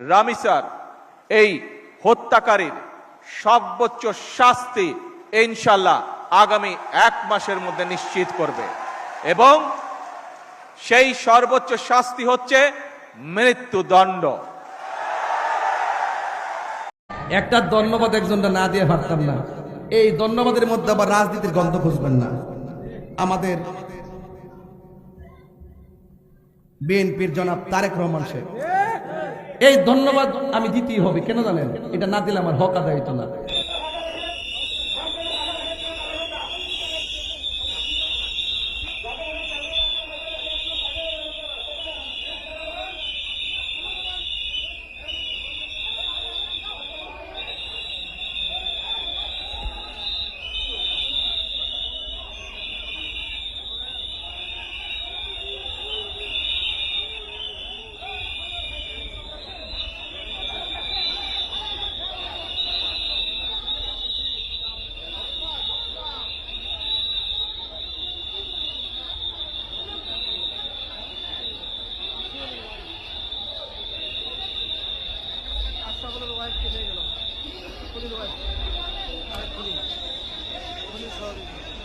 রামিসার এই হত্যাকারীর সর্বোচ্চ শাস্তি ইনশাআল্লাহ আগামী 1 মাসের মধ্যে নিশ্চিত করবে এবং সেই সর্বোচ্চ শাস্তি হচ্ছে মৃত্যুদণ্ড। একটা ধন্যবাদ একজনটা না দিয়ে পারতাম না। এই ধন্যবাদের মধ্যে আবার রাজনীতির গন্ধ খুঁজবেন না। আমাদের বিএনপির জনাব তারেক রহমান সাহেব, এই ধন্যবাদ আমি দিতেই হবে। কেন জানেন? এটা না দিলে আমার হক আদায় হইতো না। সকলের ওয়াইফ কেটে গেল, খুলির ওয়াইফ আর খুলি সহযোগী